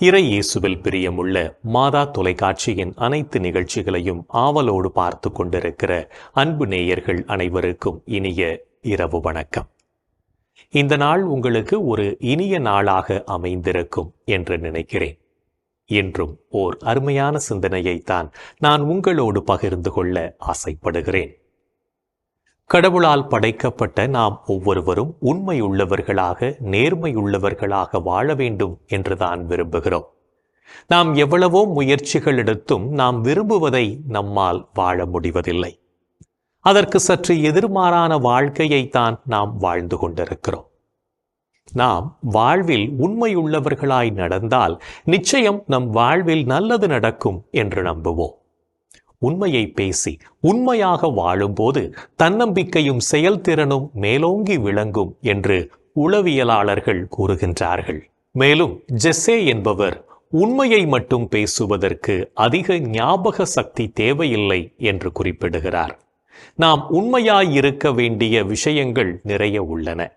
இறை இயேசுவில் பிரியமுள்ள மாதா தொலைக்காட்சியின் அனைத்து நிகழ்ச்சிகளையும் ஆவலோடு பார்த்து கொண்டிருக்கிற அன்பு நேயர்கள் அனைவருக்கும் இனிய இரவு வணக்கம். இந்த நாள் உங்களுக்கு ஒரு இனிய நாளாக அமைந்திருக்கும் என்று நினைக்கிறேன். என்றும் ஓர் அருமையான சிந்தனையைத்தான் நான் உங்களோடு பகிர்ந்து கொள்ள ஆசைப்படுகிறேன். கடவுளால் படைக்கப்பட்ட நாம் ஒவ்வொருவரும் உண்மையுள்ளவர்களாக, நேர்மையுள்ளவர்களாக வாழ வேண்டும் என்றுதான் விரும்புகிறோம். நாம் எவ்வளவோ முயற்சிகள் எடுத்தும் நாம் விரும்புவதை நம்மால் வாழ முடிவதில்லை. அதற்கு சற்று எதிர்மாறான வாழ்க்கையைத்தான் நாம் வாழ்ந்து கொண்டிருக்கிறோம். நாம் வாழ்வில் உண்மையுள்ளவர்களாய் நடந்தால் நிச்சயம் நம் வாழ்வில் நல்லது நடக்கும் என்று நம்புவோம். உண்மையை பேசி உண்மையாக வாழும்போது தன்னம்பிக்கையும் செயல்திறனும் மேலோங்கி விளங்கும் என்று உளவியலாளர்கள் கூறுகின்றார்கள். மேலும் ஜெஸ்ஸே என்பவர் உண்மையை மட்டும் பேசுவதற்கு அதிக ஞாபக சக்தி தேவையில்லை என்று குறிப்பிடுகிறார். நாம் உண்மையாயிருக்க வேண்டிய விஷயங்கள் நிறைய உள்ளன.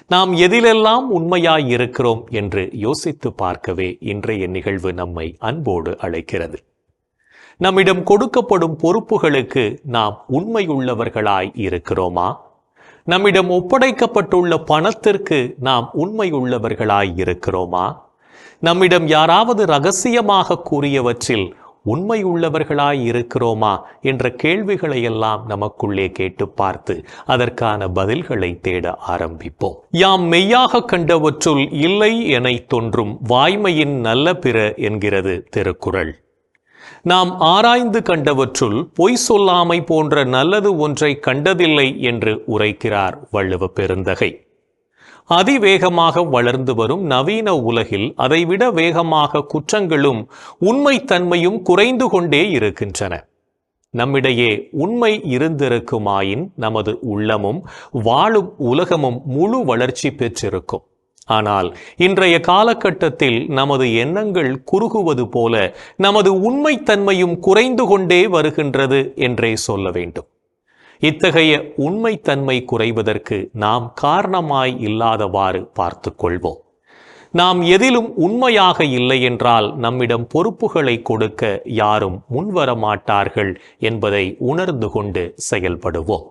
நாம் எதிலெல்லாம் உண்மையாயிருக்கிறோம் என்று யோசித்து பார்க்கவே இன்றைய நிகழ்வு நம்மை அன்போடு அழைக்கிறது. நம்மிடம் கொடுக்கப்படும் பொறுப்புகளுக்கு நாம் உண்மையுள்ளவர்களாய் இருக்கிறோமா? நம்மிடம் ஒப்படைக்கப்பட்டுள்ள பணத்திற்கு நாம் உண்மையுள்ளவர்களாய் இருக்கிறோமா? நம்மிடம் யாராவது ரகசியமாக கூறியவற்றில் உண்மையுள்ளவர்களாய் இருக்கிறோமா என்ற கேள்விகளையெல்லாம் நமக்குள்ளே கேட்டு பார்த்து அதற்கான பதில்களை தேட ஆரம்பிப்போம். யாம் மெய்யாக கண்டவற்றுள் இல்லை என தோன்றும் வாய்மையின் நல்ல பிற என்கிறது திருக்குறள். நாம் ஆராய்ந்து கண்டவற்றுள் பொய் சொல்லாமை போன்ற நல்லது ஒன்றை கண்டதில்லை என்று உரைக்கிறார் வள்ளுவ பெருந்தகை. அதிவேகமாக வளர்ந்து வரும் நவீன உலகில் அதைவிட வேகமாக குற்றங்களும் உண்மைத்தன்மையும் குறைந்து கொண்டே இருக்கின்றன. நம்மிடையே உண்மை இருந்திருக்குமாயின் நமது உள்ளமும் வாழும் உலகமும் முழு வளர்ச்சி பெற்றிருக்கும். ஆனால் இன்றைய காலகட்டத்தில் நமது எண்ணங்கள் குறுகுவது போல நமது உண்மைத்தன்மையும் குறைந்து கொண்டே வருகின்றது என்றே சொல்ல வேண்டும். இத்தகைய உண்மைத்தன்மை குறைவதற்கு நாம் காரணமாய் இல்லாதவாறு பார்த்து கொள்வோம். நாம் எதிலும் உண்மையாக இல்லை என்றால் நம்மிடம் பொறுப்புகளை கொடுக்க யாரும் முன்வர மாட்டார்கள் என்பதை உணர்ந்து கொண்டு செயல்படுவோம்.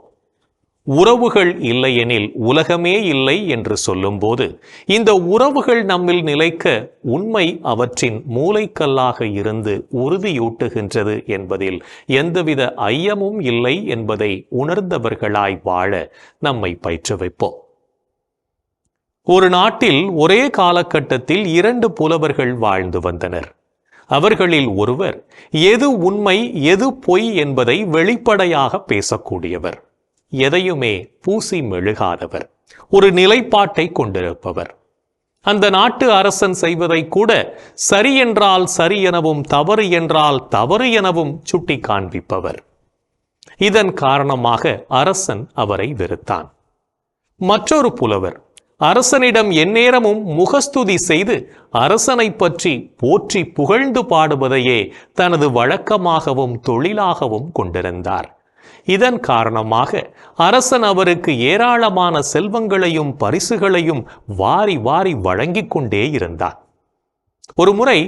உறவுகள் இல்லையெனில் உலகமே இல்லை என்று சொல்லும்போது இந்த உறவுகள் நம்மில் நிலைக்க உண்மை அவற்றின் மூலைக்கல்லாக இருந்து உறுதியூட்டுகின்றது என்பதில் எந்தவித ஐயமும் இல்லை என்பதை உணர்ந்தவர்களாய் வாழ நம்மை பயிற்றுவிப்போம். ஒரு நாட்டில் ஒரே காலகட்டத்தில் 2 புலவர்கள் வாழ்ந்து வந்தனர். அவர்களில் ஒருவர் எது உண்மை எது பொய் என்பதை வெளிப்படையாக பேசக்கூடியவர், எதையுமே பூசி மெழுகாதவர், ஒரு நிலைப்பாட்டை கொண்டிருப்பவர். அந்த நாட்டு அரசன் செய்வதை கூட சரி என்றால் சரி எனவும் தவறு என்றால் தவறு எனவும் சுட்டி காண்பிப்பவர். இதன் காரணமாக அரசன் அவரை வெறுத்தான். மற்றொரு புலவர் அரசனிடம் எந்நேரமும் முகஸ்துதி செய்து அரசனை பற்றி போற்றி புகழ்ந்து பாடுவதையே தனது வழக்கமாகவும் தொழிலாகவும் கொண்டிருந்தார். இதன் காரணமாக அரசன் அவருக்கு ஏராளமான செல்வங்களையும் பரிசுகளையும் வாரி வாரி வழங்கிக் கொண்டே இருந்தார். ஒருமுறை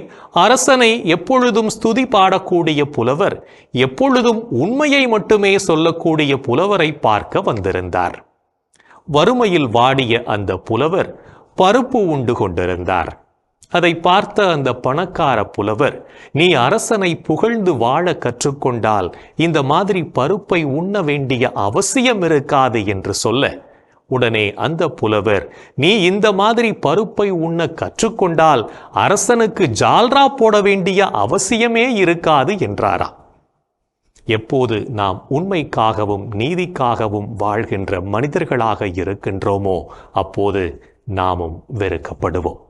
அரசனை எப்பொழுதும் ஸ்துதி பாடக்கூடிய புலவர் எப்பொழுதும் உண்மையை மட்டுமே சொல்லக்கூடிய புலவரை பார்க்க வந்திருந்தார். வறுமையில் வாடிய அந்த புலவர் பருப்பு உண்டு கொண்டிருந்தார். அதை பார்த்த அந்த பணக்கார புலவர், நீ அரசனை புகழ்ந்து வாழ கற்றுக்கொண்டால் இந்த மாதிரி பருப்பை உண்ண வேண்டிய அவசியம் இருக்காது என்று சொல்ல, உடனே அந்த புலவர், நீ இந்த மாதிரி பருப்பை உண்ண கற்றுக்கொண்டால் அரசனுக்கு ஜால்ரா போட வேண்டிய அவசியமே இருக்காது என்றாராம். எப்போது நாம் உண்மைக்காகவும் நீதிக்காகவும் வாழ்கின்ற மனிதர்களாக இருக்கின்றோமோ அப்போது நாமும் வெறுக்கப்படுவோம்.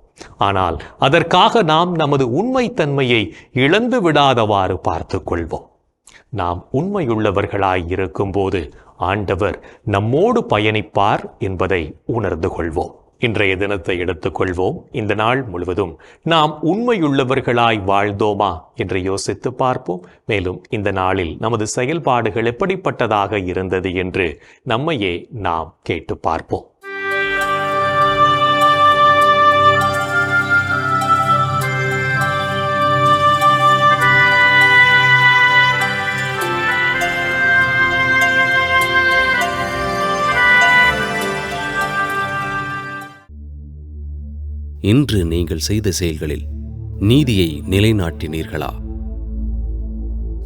ஆனால் அதற்காக நாம் நமது உண்மைத்தன்மையை இழந்து விடாதவாறு பார்த்து கொள்வோம். நாம் உண்மையுள்ளவர்களாய் இருக்கும்போது ஆண்டவர் நம்மோடு பயணிப்பார் என்பதை உணர்ந்து கொள்வோம். இன்றைய தினத்தை எடுத்துக்கொள்வோம். இந்த நாள் முழுவதும் நாம் உண்மையுள்ளவர்களாய் வாழ்ந்தோமா என்று யோசித்து பார்ப்போம். மேலும் இந்த நாளில் நமது செயல்பாடுகள் எப்படிப்பட்டதாக இருந்தது என்று நம்மையே நாம் கேட்டு பார்ப்போம். இன்று நீங்கள் செய்த செயல்களில் நீதியை நிலைநாட்டினீர்களா?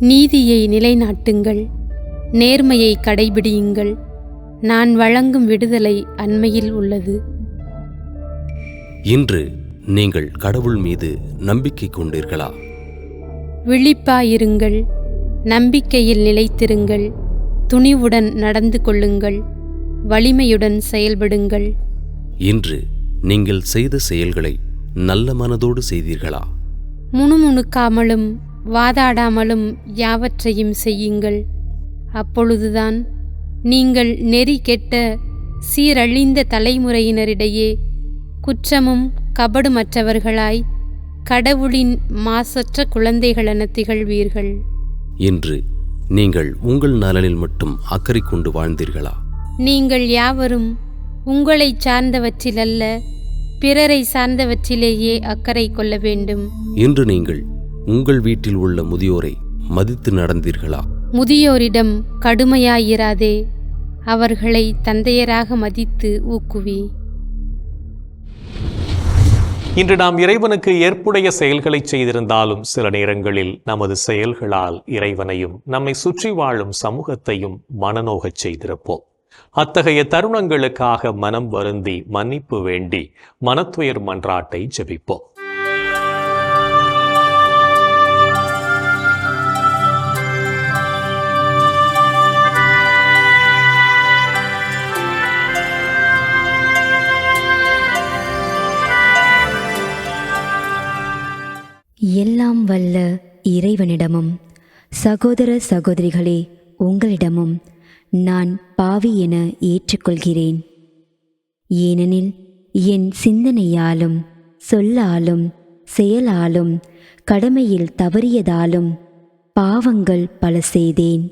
நீதியை நிலைநாட்டுங்கள், நேர்மையை கடைபிடியுங்கள். நான் வழங்கும் விடுதலை அண்மையில் உள்ளது. இன்று நீங்கள் கடவுள் மீது நம்பிக்கை கொண்டீர்களா? விழிப்பாயிருங்கள், நம்பிக்கையில் நிலைத்திருங்கள், துணிவுடன் நடந்து கொள்ளுங்கள், வலிமையுடன் செயல்படுங்கள். இன்று நீங்கள் செய்த செயல்களை நல்ல மனதோடு செய்தீர்களா? முணுமுணுக்காமலும் வாதாடாமலும் யாவற்றையும் செய்யுங்கள். அப்பொழுதுதான் நீங்கள் நெறி கெட்ட சீரழிந்த தலைமுறையினரிடையே குற்றமும் கபடுமற்றவர்களாய் கடவுளின் மாசற்ற குழந்தைகளென திகழ்வீர்கள். இன்று நீங்கள் உங்கள் நலனில் மட்டும் அக்கறை கொண்டு வாழ்ந்தீர்களா? நீங்கள் யாவரும் உங்களை சார்ந்தவற்றிலல்ல, பிறரை சார்ந்தவற்றிலேயே அக்கறை கொள்ள வேண்டும். இன்று நீங்கள் உங்கள் வீட்டில் உள்ள முதியோரை மதித்து நடந்தீர்களா? முதியோரிடம் கடுமையாயிராதே, அவர்களை தந்தையராக மதித்து ஊக்குவி. இன்று நாம் இறைவனுக்கு ஏற்புடைய செயல்களை செய்திருந்தாலும் சில நேரங்களில் நமது செயல்களால் இறைவனையும் நம்மை சுற்றி வாழும் சமூகத்தையும் மனநோகச் செய்திருப்போம். அத்தகைய தருணங்களுக்காக மனம் வருந்தி மன்னிப்பு வேண்டி மனத்துயர் மன்றாட்டை ஜெபிப்போம். எல்லாம் வல்ல இறைவனிடமும் சகோதர சகோதரிகளே உங்களிடமும் நான் பாவி என ஏற்றுக்கொள்கிறேன். ஏனெனில் என் சிந்தனையாலும் சொல்லாலும் செயலாலும் கடமையில் தவறியதாலும் பாவங்கள் பல செய்தேன்.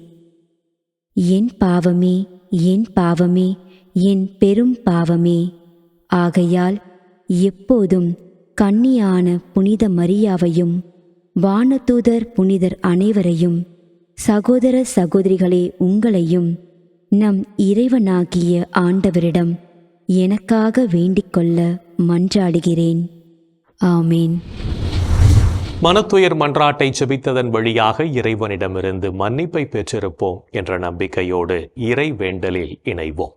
என் பாவமே, என் பாவமே, என் பெரும் பாவமே. ஆகையால் எப்போதும் கன்னியான புனித மரியாவையும் வானதூதர் புனிதர் அனைவரையும் சகோதர சகோதரிகளே உங்களையும் நம் இறைவனாகிய ஆண்டவரிடம் எனக்காக வேண்டிக்கொள்ள மன்றாடுகிறேன். ஆமேன். மனத்துயர் மன்றாட்டை ஜெபித்ததன் வழியாக இறைவனிடமிருந்து மன்னிப்பை பெற்றிருப்போம் என்ற நம்பிக்கையோடு இறை வேண்டலில் இணைவோம்.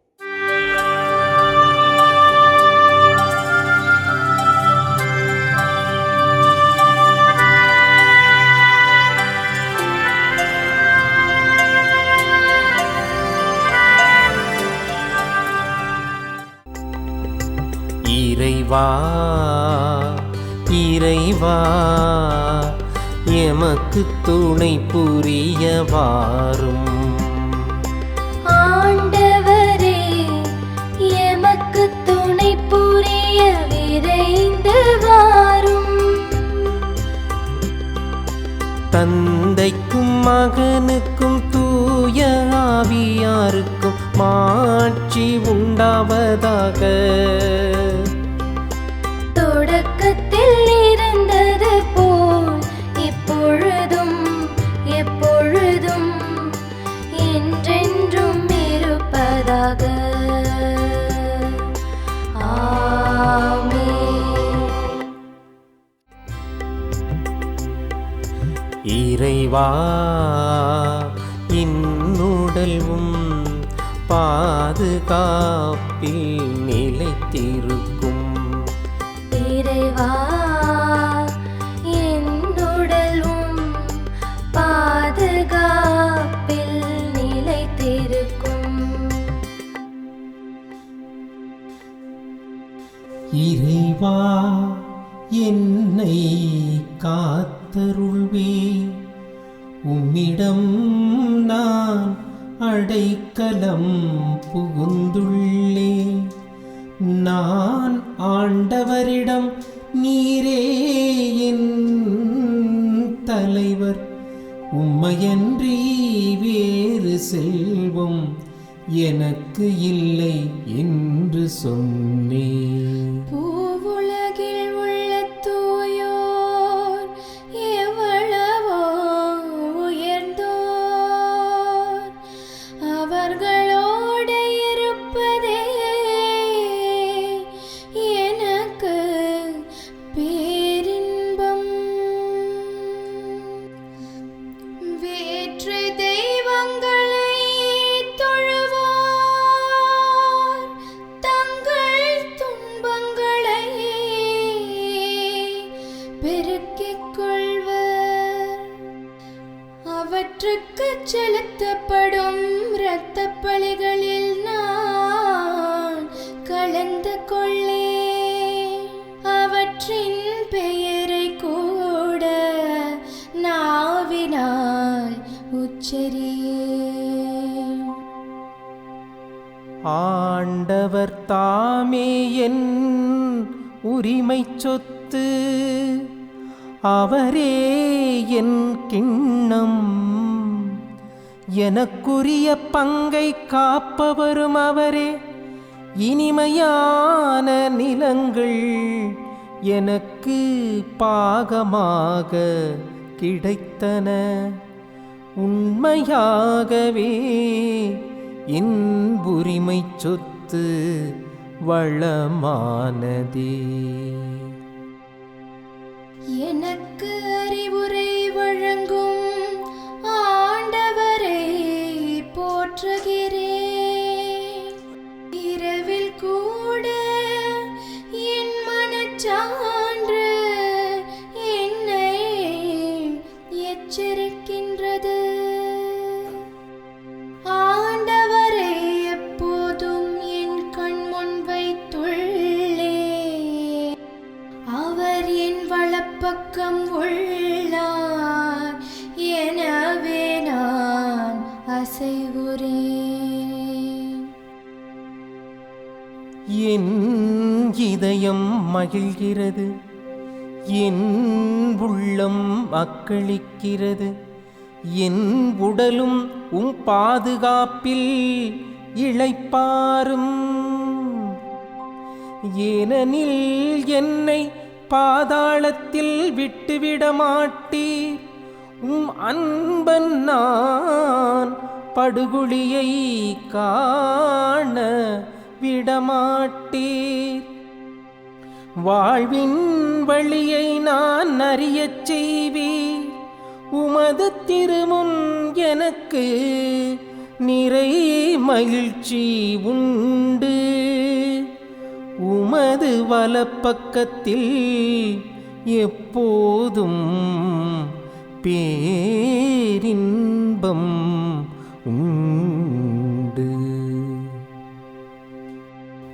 இறைவா இறைவா எமக்கு துணை புரிய வாரும். ஆண்டவரே எமக்கு துணை புரிய விரைந்து வாரும். தந்தைக்கும் மகனுக்கும் தூய ஆவியாருக்கும் மாட்சி உண்டாவதாக. தொடக்கத்தில் இருந்தது போல் இப்பொழுதும் எப்பொழுதும் என்றென்றும் இருப்பதாக. ஆமென். இறைவா இன்னுடல்வும் பாதுகாப்பில் நிலைத்திருக்கும். இறைவா என்னுடலும் பாதுகாப்பில் நிலைத்திருக்கும். இறைவா என்னை காத்தருள்வே, உம்மிடம் நான் அடைக்கலம் புகுந்துள்ளே. நான் ஆண்டவரிடம் நீரே என் தலைவர், உம்மையன்றி வேறு செல்வம் எனக்கு இல்லை என்று சொன்னேன். பூவுலகில் உள்ள தூயோர் எவ்வளவோ உயர்ந்தோர், அவர்களோடு இருப்பதே எனக்கு பெருக்கிக் கொள்வர். அவற்றுக்கு செலுத்தப்படும் இரத்தப் பலிகளில் நான் கலந்து கொள்ளேன். அவற்றின் பெயரை கூட நாவினால் உச்சரியேன். ஆண்டவர் தாமே என் உரிமை சொத்து, அவரே என் கிண்ணம். எனக்குரிய பங்கை காப்பவரும் அவரே. இனிமையான நிலங்கள் எனக்கு பாகமாக கிடைத்தன. உண்மையாகவே என் உரிமை சொத்து வளமானதே. எனக்கு அறிவுரை வழங்கும் ஆண்டவரை போற்றுகிறேன். இரவில் கூட என் மனச்சான்று என்னை எச்சரிக்கின்றது. ஆண்டவரை எப்போதும் என் கண்முன் வைத்துள்ளேன். அவர் என் வலப்பக்கம் உள்ளார், எனவே நான் அசைவுறேன். என் இதயம் மகிழ்கிறது, என் உள்ளம் அக்களிக்கிறது. என் உடலும் பாதுகாப்பில் இளைப்பாரும். ஏனெனில் என்னை பாதாளத்தில் விட்டுவிட மாட்டீர். அன்பன் நான் படுகுழியை காண விடமாட்டீர். வாழ்வின் வழியை நான் அறியச் செய்வீர். உமது திருமுன் எனக்கு நிறை மகிழ்ச்சி உண்டு. உமது வலப்பக்கத்தில் எப்போதும் பேரின்பம் உண்டு.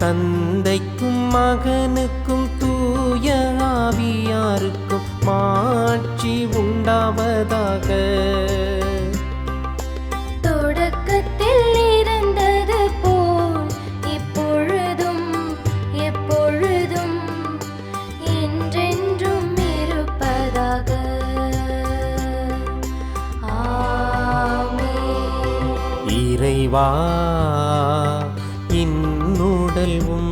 தந்தைக்கும் மகனுக்கும் தூய ஆவியாருக்கும் மாட்சி உண்டாவதாக. தொடக்கத்தில் இருந்தது போல் இப்பொழுதும் எப்பொழுதும் என்றென்றும் இருப்பதாக. ஆமென். இறைவா, இன்னுடலும்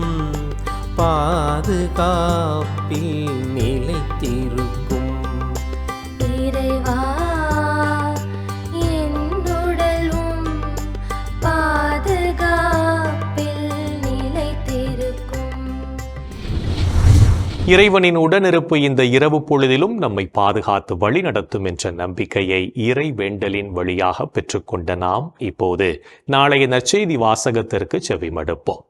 பாதுகாப்பில் நிலைத்திருக்கும். இறைவா, என்னுடலும் பாதுகாப்பில் நிலைத்திருக்கும். இறைவனின் உடனிருப்பு இந்த இரவு பொழுதிலும் நம்மை பாதுகாத்து வழி நடத்தும் என்ற நம்பிக்கையை இறை வேண்டலின் வழியாக பெற்றுக்கொண்ட நாம் இப்போது நாளைய நற்செய்தி வாசகத்திற்கு செவிமடுப்போம்.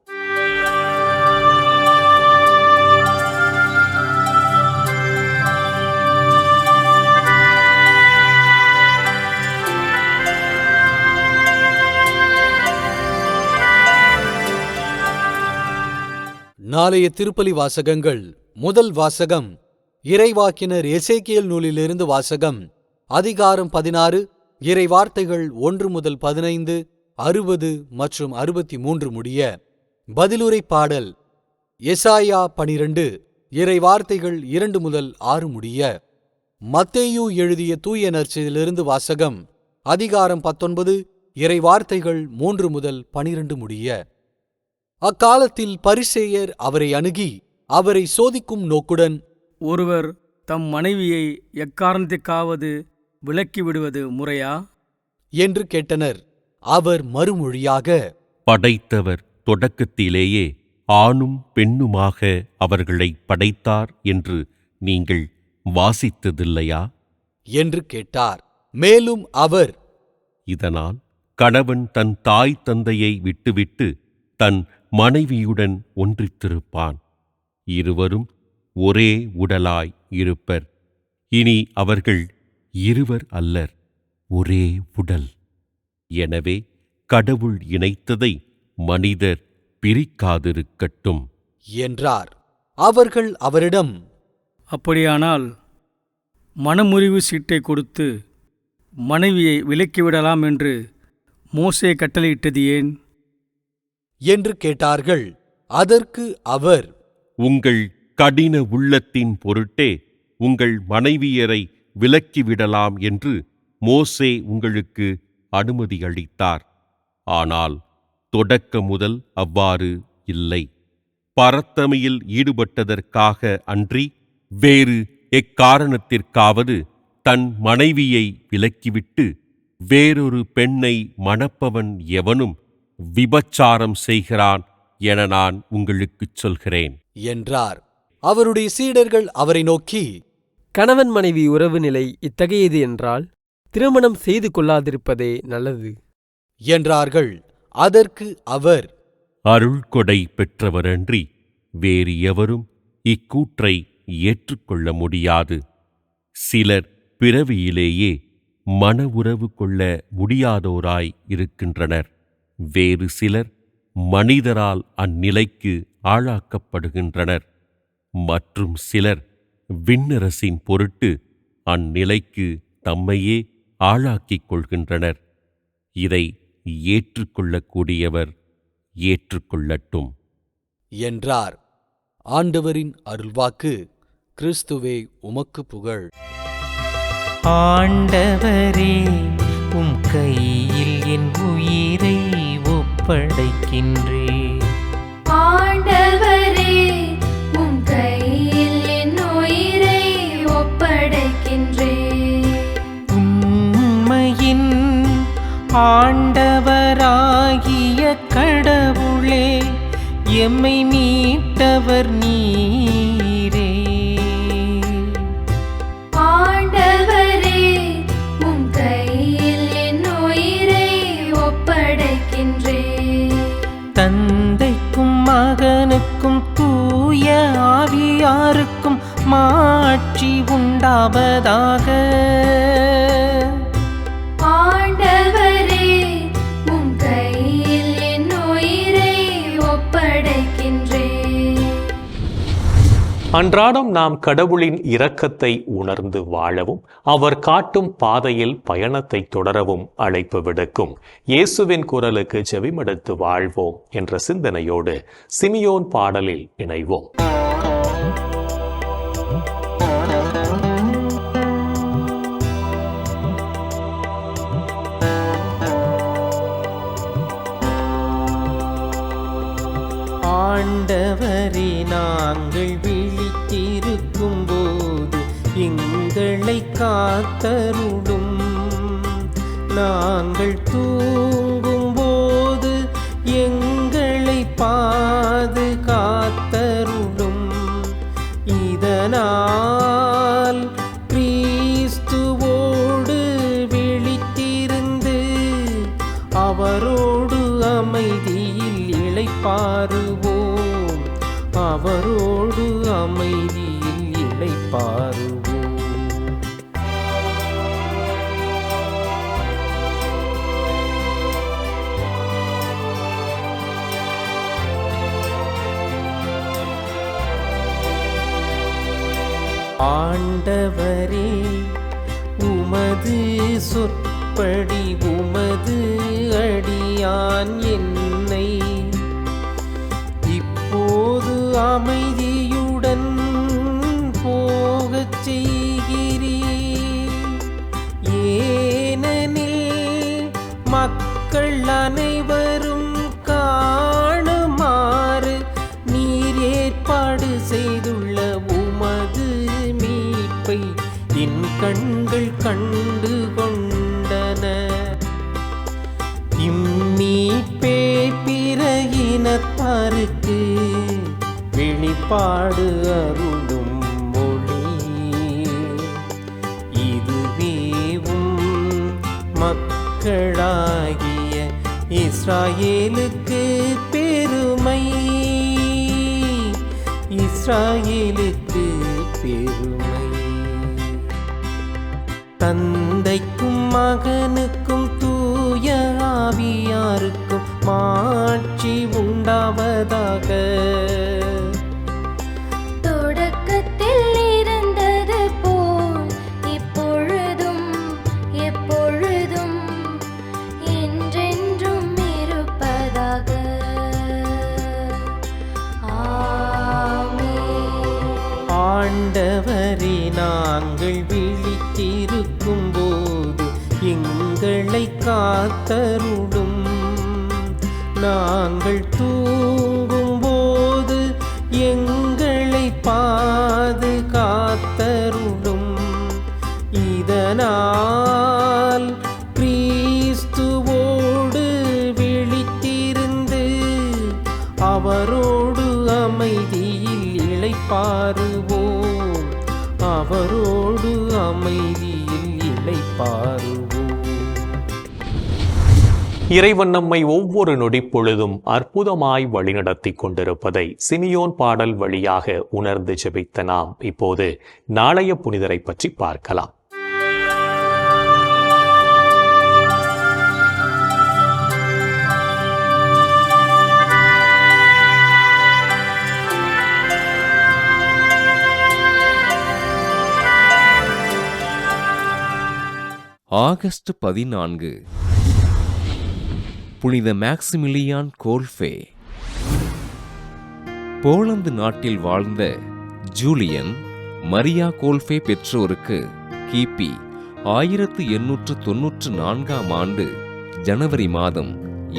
நாளைய திருப்பலி வாசகங்கள். முதல் வாசகம் இறைவாக்கினர் எசேக்கியேல் நூலிலிருந்து வாசகம். அதிகாரம் 16, இறைவார்த்தைகள் 1 முதல் 15, 60 மற்றும் 63 முடிய. பதிலுரை பாடல் எசாயா 12, இறைவார்த்தைகள் 2 முதல் 6 முடிய. மத்தேயு எழுதிய தூய நற்செய்தியிலிருந்து வாசகம். அதிகாரம் 19, இறைவார்த்தைகள் 3 முதல் 12 முடிய. அக்காலத்தில் பரிசேயர் அவரை அணுகி அவரை சோதிக்கும் நோக்குடன், ஒருவர் தம் மனைவியை எக்காரணத்திற்காவது விலக்கிவிடுவது முறையா என்று கேட்டனர். அவர் மறுமொழியாக, படைத்தவர் தொடக்கத்திலேயே ஆணும் பெண்ணுமாக அவர்களை படைத்தார் என்று நீங்கள் வாசித்ததில்லையா என்று கேட்டார். மேலும் அவர், இதனால் கணவன் தன் தாய் தந்தையை விட்டுவிட்டு தன் மனைவியுடன் ஒன்றித்திருப்பான், இருவரும் ஒரே உடலாய் இருப்பர் இனி அவர்கள் இருவர் அல்லர், ஒரே உடல். எனவே கடவுள் இணைத்ததை மனிதர் பிரிக்காதிருக்கட்டும் என்றார். அவர்கள் அவரிடம், அப்படியானால் மணமுறிவு சீட்டை கொடுத்து மனைவியை விலக்கிவிடலாம் என்று மோசே கட்டளையிட்டது ஏன் என்று கேட்டார்கள். அதற்கு அவர், உங்கள் கடின உள்ளத்தின் பொருட்டே உங்கள் மனைவியரை விலக்கிவிடலாம் என்று மோசே உங்களுக்கு அனுமதி அளித்தார். ஆனால் தொடக்க முதல் அவ்வாறு இல்லை. பரத்தமையில் ஈடுபட்டதற்காக அன்றி வேறு எக்காரணத்திற்காவது தன் மனைவியை விலக்கிவிட்டு வேறொரு பெண்ணை மணப்பவன் எவனும் விபச்சாரம் செய்கிறான் என நான் உங்களுக்குச் சொல்கிறேன் என்றார். அவருடைய சீடர்கள் அவரை நோக்கி, கணவன் மனைவி உறவு நிலை இத்தகையது என்றால் திருமணம் செய்து கொள்ளாதிருப்பதே நல்லது என்றார்கள். அதற்கு அவர், அருள்கொடை பெற்றவரன்றி வேறு எவரும் இக்கூற்றை ஏற்றுக்கொள்ள முடியாது. சிலர் பிறவியிலேயே மன உறவு கொள்ள முடியாதோராய் இருக்கின்றனர். வேறு சிலர் மனிதரால் அந்நிலைக்கு ஆளாக்கப்படுகின்றனர். மற்றும் சிலர் விண்ணரசின் பொருட்டு அந்நிலைக்கு தம்மையே ஆளாக்கிக் கொள்கின்றனர். இதை ஏற்றுக்கொள்ளக்கூடியவர் ஏற்றுக்கொள்ளட்டும் என்றார். ஆண்டவரின் அருள்வாக்கு. கிறிஸ்துவே உமக்கு புகழ். ஆண்டவரே, உம் கையில் என் உயிரை ஒப்படைக்கின்றேன். ஆண்டவரே, உம் கையில் என் உயிரை ஒப்படைக்கின்றேன். உண்மையின் ஆண்டவராகிய கடவுளே, எம்மை மீட்டவர் நீரே. ஆண்டவரே, உம் கையில் என் உயிரை ஒப்படைக்கின்றேன். தந்தைக்கும் மகனுக்கும் தூய ஆவியாருக்கும் மாட்சி உண்டாவதாக. ஆண்டவரே, உம் கையில் என் உயிரை ஒப்படைக்கின்றேன். அன்றாடம் நாம் கடவுளின் இரக்கத்தை உணர்ந்து வாழவும் அவர் காட்டும் பாதையில் பயணத்தை தொடரவும் அழைப்பு விடுக்கும் இயேசுவின் குரலுக்கு செவிமடுத்து வாழ்வோம் என்ற சிந்தனையோடு சிமியோன் பாடலில் இணைவோம். ஆண்டவரே, நாங்கள் விழித்திருக்கும் போது எங்களை காத்தருளும். நாங்கள் தூங்கும் போது எங்களை பாதுகாத்தருளும். இதனால் கிறிஸ்துவோடு விழித்திருந்து அவரோடு அமைதியில் இளைப்பாறுவோம். அவரோடு அமைதியில் இளைப்பாறுவோம். ஆண்டவரே, உமது சொற்படி உமது அடியான் என்னை இப்போது அமைதியுடன் போகச் செய்கிறீர். ஏனெனில் மக்கள் அனைவரும் காணுமாறு நீர் ஏற்பாடு செய்துள்ள உமது மீட்பை என் கண்கள் கண்டு கொண்டன. இம்மீட்பே பிற இனத்தாருக்கு வெளிப்பாடு அருளும் மொழி. இதுவே உம் மக்களாகிய இஸ்ராயேலுக்கு பெருமை. இஸ்ராயேலுக்கு பெருமை. தந்தைக்கும் மகனுக்கும் தூய ஆவியாருக்கும் மாட்சி உண்டாவதாக. தொடக்கத்தில் இருந்தது போல் இப்பொழுதும் எப்பொழுதும் என்றென்றும் இருப்பதாக. ஆமென். ஆண்டவரே, நாங்கள் விழித்திருக்கும் போது எங்களை காத்தருளும். நாங்கள் தூங்கும் போது எங்களை பாதுகாத்தருளும். இதனால் கிறிஸ்துவோடு விழித்திருந்து அவரோடு அமைதியில் இளைப்பாறுவோம். அவரோடு அமைதியில் இளைப்பாறுவோம். இறைவன் நம்மை ஒவ்வொரு நொடிப்பொழுதும் அற்புதமாய் வழிநடத்தி கொண்டிருப்பதை சிமியோன் பாடல் வழியாக உணர்ந்து ஜெபித்த நாம் இப்போது நாளைய புனிதரை பற்றி பார்க்கலாம். ஆகஸ்ட் 14 புனித மேக்சிமிலியான் கோல்ஃபே. போலந்து நாட்டில் வாழ்ந்த ஜூலியன் மரியா கோல்ஃபே பெற்றோருக்கு கிபி 1894ஆம் ஆண்டு ஜனவரி மாதம்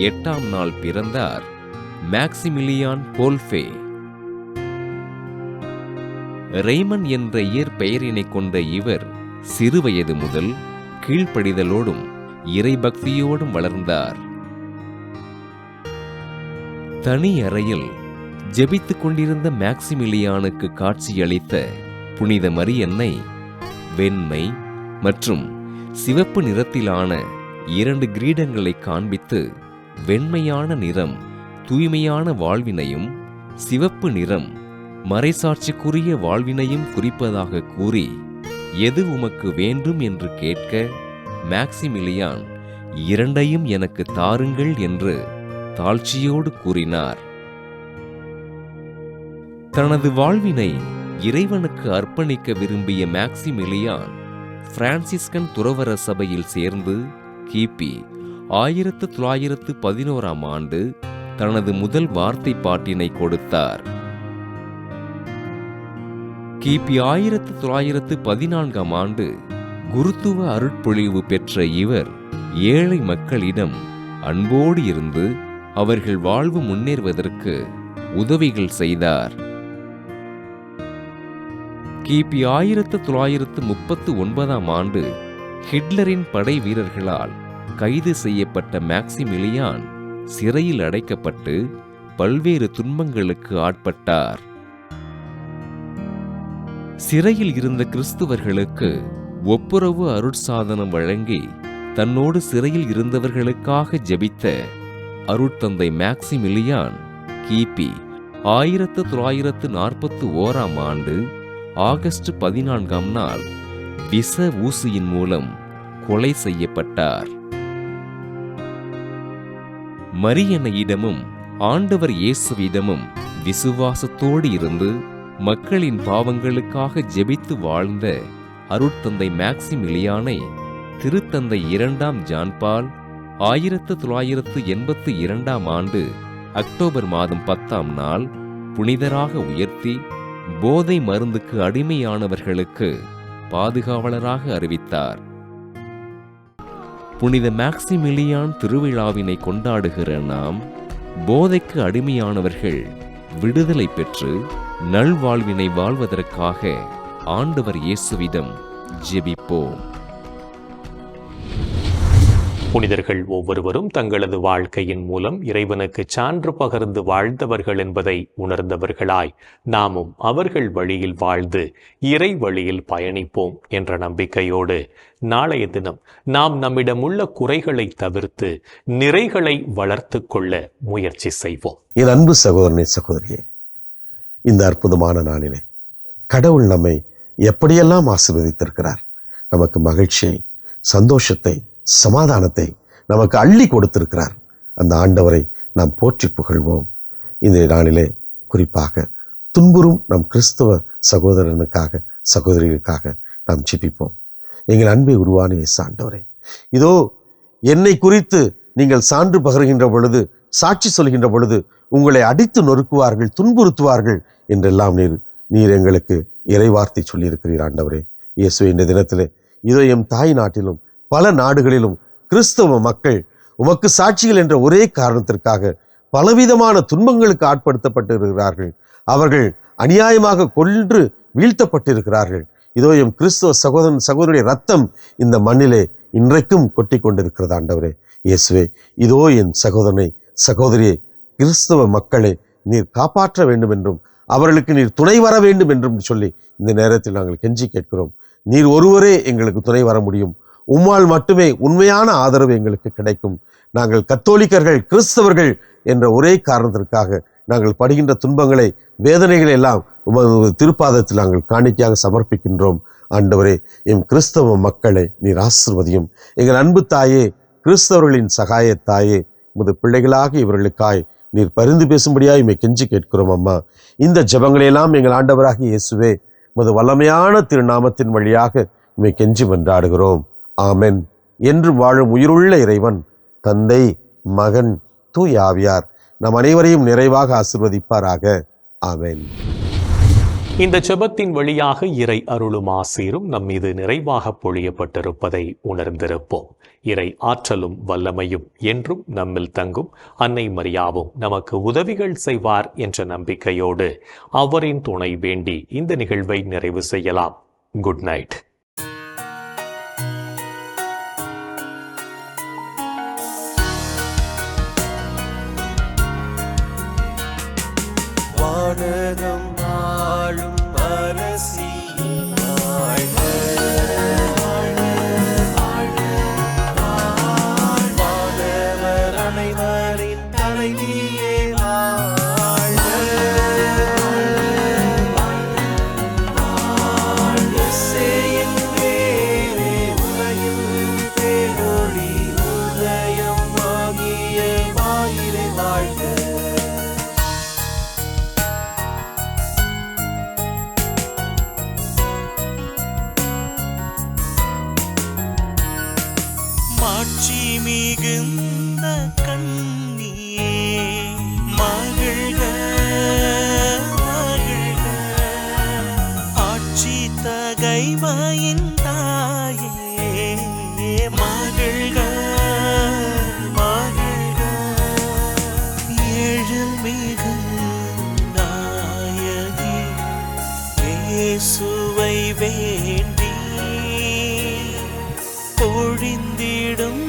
8ஆம் நாள் பிறந்தார் மேக்சிமிலியான் கோல்ஃபே. ரெய்மன் என்ற இயற்பெயரினை கொண்ட இவர் சிறுவயது முதல் கீழ்ப்படிதலோடும் இறைபக்தியோடும் வளர்ந்தார். தனி அறையில் ஜெபித்துக் கொண்டிருந்த மேக்சிமிலியானுக்கு காட்சியளித்த புனித மரியன்னை வெண்மை மற்றும் சிவப்பு நிறத்திலான 2 கிரீடங்களை காண்பித்து, வெண்மையான நிறம் தூய்மையான வாழ்வினையும், சிவப்பு நிறம் மறைசாட்சிக்குரிய வாழ்வினையும் குறிப்பதாக கூறி, எது உமக்கு வேண்டும் என்று கேட்க மேக்சிமிலியான் 2ஐயும் எனக்கு தாருங்கள் என்று தாழ்ச்சியோடு கூறினார். தனது வாழ்வினை இறைவனுக்கு அர்ப்பணிக்க விரும்பிய மேக்சிமிலியான் பிரான்சிஸ்கன் துறவர சபையில் சேர்ந்து கிபி 1911ஆம் ஆண்டு தனது முதல் வார்த்தை பாட்டினை கொடுத்தார். கிபி 1914ஆம் ஆண்டு குருத்துவ அருட்பொழிவு பெற்ற இவர் ஏழை மக்களிடம் அன்போடு இருந்து அவர்கள் வாழ்வு முன்னேறுவதற்கு உதவிகள் செய்தார். கிபி 1939ஆம் ஆண்டு ஹிட்லரின் படை வீரர்களால் கைது செய்யப்பட்ட மேக்சிமிலியான் சிறையில் அடைக்கப்பட்டு பல்வேறு துன்பங்களுக்கு ஆட்பட்டார். சிறையில் இருந்த கிறிஸ்துவர்களுக்கு ஒப்புரவு அருட்சாதனம் வழங்கி தன்னோடு சிறையில் இருந்தவர்களுக்காக ஜெபித்த அருட்தந்தை மேக்சிமிலியான் கிபி 1941ஆம் ஆண்டு ஆகஸ்ட் 14ஆம் நாள் விஷ ஊசியின் மூலம் கொலை செய்யப்பட்டார். மரியன்னையிடமும் ஆண்டவர் இயேசுவிடமும் விசுவாசத்தோடு இருந்து மக்களின் பாவங்களுக்காக ஜெபித்து வாழ்ந்த அருட்தந்தை மேக்சிமிலியானை திருத்தந்தை 2ஆம் ஜான்பால் 1982ஆம் ஆண்டு அக்டோபர் மாதம் 10ஆம் நாள் புனிதராக உயர்த்தி போதை மருந்துக்கு அடிமையானவர்களுக்கு பாதுகாவலராக அறிவித்தார். புனித மேக்சிமிலியான் திருவிழாவினை கொண்டாடுகிற நாம் போதைக்கு அடிமையானவர்கள் விடுதலை பெற்று நல்வாழ்வினை வாழ்வதற்காக ஆண்டவர் இயேசுவிடம் ஜெபிப்போம். புனிதர்கள் ஒவ்வொருவரும் தங்களது வாழ்க்கையின் மூலம் இறைவனுக்கு சான்று பகர்ந்து வாழ்ந்தவர்கள் என்பதை உணர்ந்தவர்களாய் நாமும் அவர்கள் வழியில் வாழ்ந்து இறை வழியில் பயணிப்போம் என்ற நம்பிக்கையோடு நாளைய தினம் நாம் நம்மிடமுள்ள குறைகளை தவிர்த்து நிறைகளை வளர்த்து கொள்ள முயற்சி செய்வோம். என் அன்பு சகோதரனே, சகோதரியே, இந்த அற்புதமான நாளிலே கடவுள் நம்மை எப்படியெல்லாம் ஆசீர்வதித்திருக்கிறார். நமக்கு மகிழ்ச்சியை, சந்தோஷத்தை, சமாதானத்தை நமக்கு அள்ளி கொடுத்திருக்கிறார். அந்த ஆண்டவரை நாம் போற்றி புகழ்வோம். இந்த நாளிலே குறிப்பாக துன்புறும் நம் கிறிஸ்தவ சகோதரனுக்காக, சகோதரிகளுக்காக நாம் ஜெபிப்போம். எங்கள் அன்பை உருவான இயேசு ஆண்டவரே, இதோ என்னை குறித்து நீங்கள் சான்று பகர்கின்ற பொழுது, சாட்சி சொல்கின்ற பொழுது உங்களை அடித்து நொறுக்குவார்கள், துன்புறுத்துவார்கள் என்றெல்லாம் நீர் எங்களுக்கு இறைவார்த்தை சொல்லியிருக்கிறீர் ஆண்டவரே. இயேசு, இந்த தினத்திலே இதோ எம் தாய் நாட்டிலும் பல நாடுகளிலும் கிறிஸ்தவ மக்கள் உமக்கு சாட்சிகள் என்ற ஒரே காரணத்திற்காக பலவிதமான துன்பங்களுக்கு ஆட்படுத்தப்பட்டிருக்கிறார்கள். அவர்கள் அநியாயமாக கொன்று வீழ்த்தப்பட்டிருக்கிறார்கள். இதோ எம் கிறிஸ்தவ சகோதரனுடைய ரத்தம் இந்த மண்ணிலே இன்றைக்கும் கொட்டி கொண்டிருக்கிறது ஆண்டவரே. இயேசுவே, இதோ என் சகோதரனை, சகோதரியை, கிறிஸ்தவ மக்களை நீர் காப்பாற்ற வேண்டும் என்றும் அவர்களுக்கு நீர் துணை வர வேண்டும் என்றும் சொல்லி இந்த நேரத்தில் நாங்கள் கெஞ்சி கேட்கிறோம். நீர் ஒருவரே எங்களுக்கு துணை வர முடியும். உம்மால் மட்டுமே உண்மையான ஆதரவு எங்களுக்கு கிடைக்கும். நாங்கள் கத்தோலிக்கர்கள், கிறிஸ்தவர்கள் என்ற ஒரே காரணத்திற்காக நாங்கள் படுகின்ற துன்பங்களை, வேதனைகளை எல்லாம் உமது திருப்பாதத்தில் நாங்கள் காணிக்கையாக சமர்ப்பிக்கின்றோம். ஆண்டவரே, எம் கிறிஸ்தவ மக்களை நீர் ஆசீர்வதியும். எங்கள் அன்பு தாயே, கிறிஸ்தவர்களின் சகாய தாயே, உமது பிள்ளைகளாக இவர்களுக்காய் நீர் பரிந்து பேசும்படியாய் இமை கெஞ்சி கேட்கிறோம் அம்மா. இந்த ஜெபங்களையெல்லாம் எங்கள் ஆண்டவராகிய இயேசுவே உமது வல்லமையான திருநாமத்தின் வழியாக இமை கெஞ்சி மன்றாடுகிறோம். ஆமென். என்று வாழும் உயிருள்ள இறைவன், தந்தை, மகன், தூய ஆவியார் நம் அனைவரையும் நிறைவாக ஆசீர்வதிப்பாராக. ஆமென். இந்த ஜெபத்தின் வழியாக இறை அருளும் ஆசீரும் நம் மீது நிறைவாக பொழியப்பட்டிருப்பதை உணர்ந்திருப்போம். இறை ஆற்றலும் வல்லமையும் என்றும் நம்மில் தங்கும். அன்னை மரியாவும் நமக்கு உதவிகள் செய்வார் என்ற நம்பிக்கையோடு அவரின் துணை வேண்டி இந்த நிகழ்வை நிறைவு செய்யலாம். Good night. வானகம் ஆளும் அரசி வாழ்க, வானவர் அனைவரின் தலைவியே வாழ்க, இசையின் வேரே உலகில் பேரொளி உதயம் ஆகிய வாயிலை வாழ்க. மாட்சி மிகுந்த கண்ணியே மகிழ்க, மகிழ்க, ஆட்சி தகைமையின் தாயே மகிழ்க, மகிழ்க, எழில் மிகு நாயகி இயேசுவை வேண்டி பொழிந்திடும்